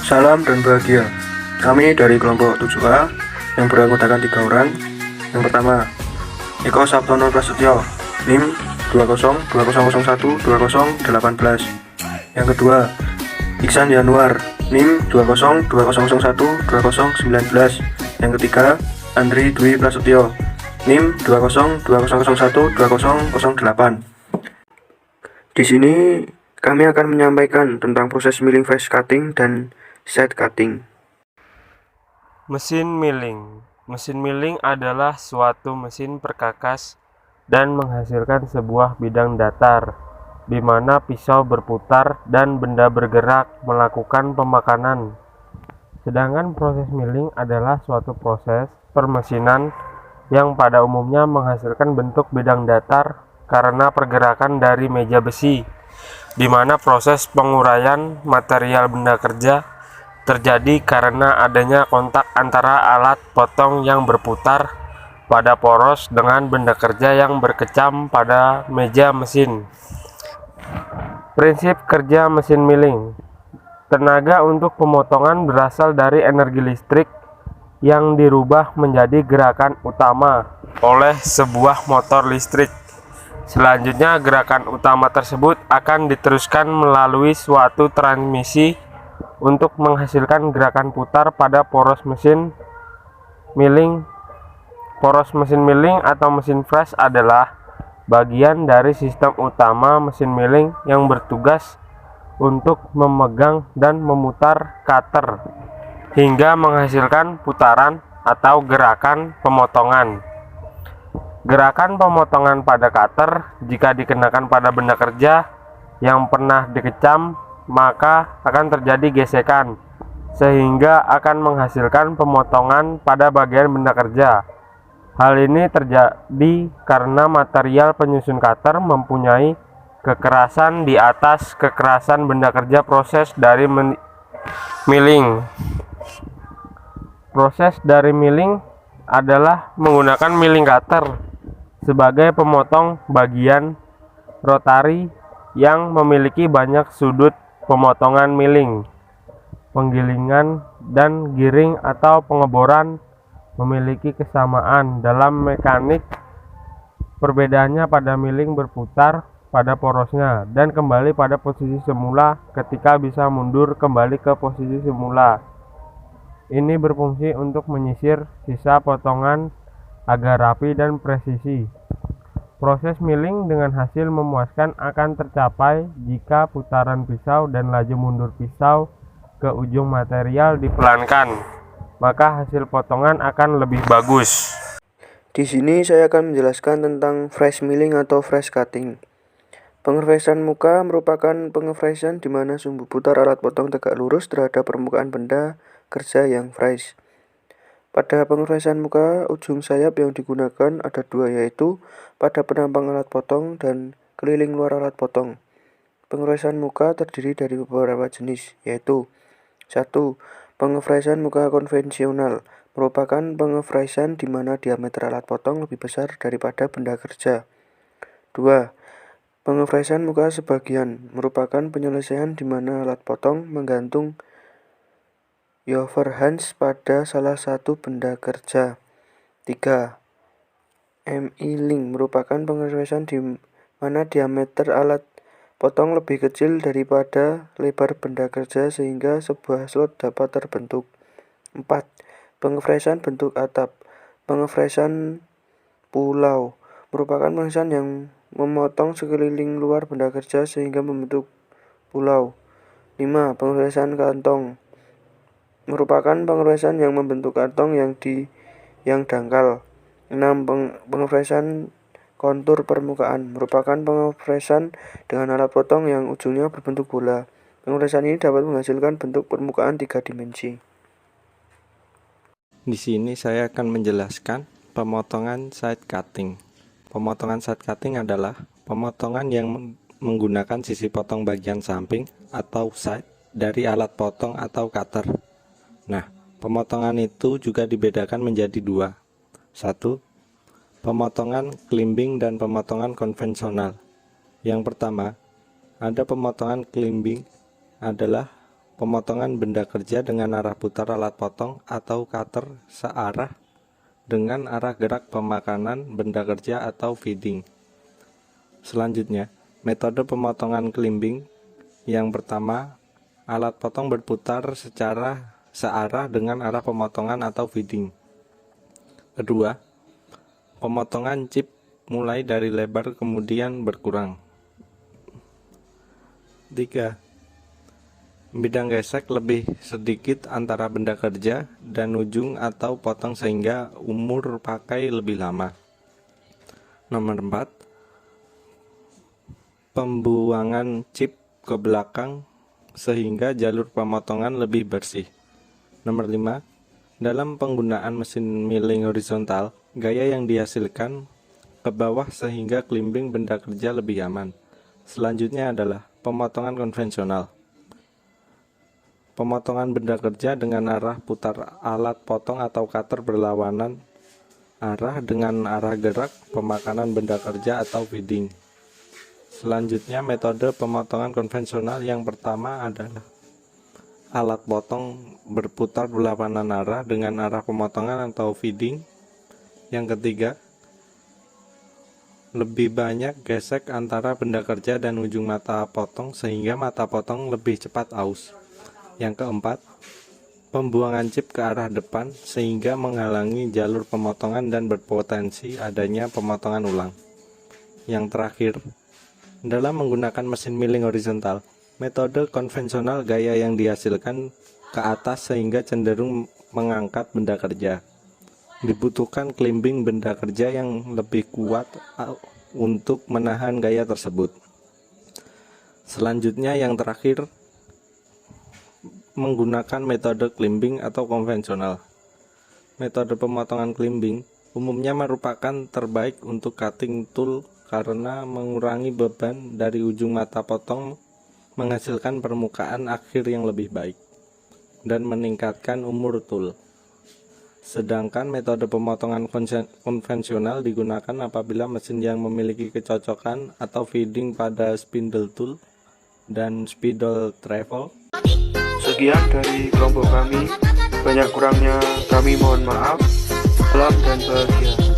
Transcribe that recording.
Salam dan bahagia. Kami dari kelompok 7A yang beranggotakan 3 orang. Yang pertama, Eko Sabtono Prasetyo, NIM 2020012018. Yang kedua, Iksan Yanuar, NIM 2020012019. Yang ketiga, Andri Dwi Prasetyo, NIM 2020012008. Di sini kami akan menyampaikan tentang proses milling face cutting dan side cutting. Mesin milling. Mesin milling adalah suatu mesin perkakas dan menghasilkan sebuah bidang datar, di mana pisau berputar dan benda bergerak melakukan pemakanan. Sedangkan proses milling adalah suatu proses permesinan yang pada umumnya menghasilkan bentuk bidang datar karena pergerakan dari meja besi, di mana proses penguraian material benda kerja terjadi karena adanya kontak antara alat potong yang berputar pada poros dengan benda kerja yang berkecam pada meja mesin. Prinsip kerja mesin milling. Tenaga untuk pemotongan berasal dari energi listrik yang dirubah menjadi gerakan utama oleh sebuah motor listrik. Selanjutnya, gerakan utama tersebut akan diteruskan melalui suatu transmisi untuk menghasilkan gerakan putar pada poros mesin milling. Poros mesin milling atau mesin press adalah bagian dari sistem utama mesin milling yang bertugas untuk memegang dan memutar cutter hingga menghasilkan putaran atau gerakan pemotongan. Gerakan pemotongan pada cutter jika dikenakan pada benda kerja yang pernah dikecam, maka akan terjadi gesekan sehingga akan menghasilkan pemotongan pada bagian benda kerja. Hal ini terjadi karena material penyusun cutter mempunyai kekerasan di atas kekerasan benda kerja proses dari milling. Proses dari milling adalah menggunakan milling cutter sebagai pemotong bagian rotari yang memiliki banyak sudut pemotongan milling. Penggilingan dan giring atau pengeboran memiliki kesamaan dalam mekanik. Perbedaannya pada milling berputar pada porosnya dan kembali pada posisi semula ketika bisa mundur kembali ke posisi semula. Ini berfungsi untuk menyisir sisa potongan agar rapi dan presisi. Proses milling dengan hasil memuaskan akan tercapai jika putaran pisau dan laju mundur pisau ke ujung material dipelankan, maka hasil potongan akan lebih bagus. Di sini saya akan menjelaskan tentang fresh milling atau fresh cutting. Pengefresan muka merupakan pengefresan di mana sumbu putar alat potong tegak lurus terhadap permukaan benda kerja yang fresh. Pada pengefresan muka, ujung sayap yang digunakan ada dua, yaitu pada penampang alat potong dan keliling luar alat potong. Pengefresan muka terdiri dari beberapa jenis, yaitu 1. Pengefresan muka konvensional merupakan pengefresan di mana diameter alat potong lebih besar daripada benda kerja. 2. Pengefresan muka sebagian merupakan penyelesaian di mana alat potong menggantung overhands pada salah satu benda kerja. 3. Milling merupakan pengefresan di mana diameter alat potong lebih kecil daripada lebar benda kerja sehingga sebuah slot dapat terbentuk. 4. Pengefresan bentuk atap. Pengefresan pulau merupakan pengefresan yang memotong sekeliling luar benda kerja sehingga membentuk pulau. 5. Pengefresan kantong merupakan pengefresan yang membentuk kantong yang dangkal. 6. Pengefresan kontur permukaan merupakan pengefresan dengan alat potong yang ujungnya berbentuk bola. Pengefresan ini dapat menghasilkan bentuk permukaan 3 dimensi. Di sini saya akan menjelaskan pemotongan side cutting. Pemotongan side cutting adalah pemotongan yang menggunakan sisi potong bagian samping atau side dari alat potong atau cutter. Nah, pemotongan itu juga dibedakan menjadi dua. 1. Pemotongan climbing dan pemotongan konvensional. Yang pertama, ada pemotongan climbing adalah pemotongan benda kerja dengan arah putar alat potong atau cutter searah dengan arah gerak pemakanan benda kerja atau feeding. Selanjutnya, metode pemotongan climbing. Yang pertama, alat potong berputar secara searah dengan arah pemotongan atau feeding. Kedua, pemotongan chip mulai dari lebar kemudian berkurang. 3. Bidang gesek lebih sedikit antara benda kerja dan ujung atau potong sehingga umur pakai lebih lama. Nomor 4. Pembuangan chip ke belakang sehingga jalur pemotongan lebih bersih. Nomor 5. Dalam penggunaan mesin milling horizontal, gaya yang dihasilkan ke bawah sehingga climbing benda kerja lebih aman. Selanjutnya adalah pemotongan konvensional. Pemotongan benda kerja dengan arah putar alat potong atau cutter berlawanan arah dengan arah gerak pemakanan benda kerja atau feeding. Selanjutnya, metode pemotongan konvensional yang pertama adalah alat potong berputar berlawanan arah dengan arah pemotongan atau feeding. Yang ketiga, lebih banyak gesek antara benda kerja dan ujung mata potong sehingga mata potong lebih cepat aus. Yang keempat, pembuangan chip ke arah depan sehingga menghalangi jalur pemotongan dan berpotensi adanya pemotongan ulang. Yang terakhir, dalam menggunakan mesin milling horizontal, metode konvensional gaya yang dihasilkan ke atas sehingga cenderung mengangkat benda kerja. Dibutuhkan climbing benda kerja yang lebih kuat untuk menahan gaya tersebut. Selanjutnya yang terakhir, menggunakan metode climbing atau konvensional. Metode pemotongan climbing umumnya merupakan terbaik untuk cutting tool karena mengurangi beban dari ujung mata potong, menghasilkan permukaan akhir yang lebih baik, dan meningkatkan umur tool. Sedangkan metode pemotongan konvensional digunakan apabila mesin yang memiliki kecocokan atau feeding pada spindle tool dan spindle travel. Sekian dari kelompok kami. Banyak kurangnya kami mohon maaf. Salam dan bahagia.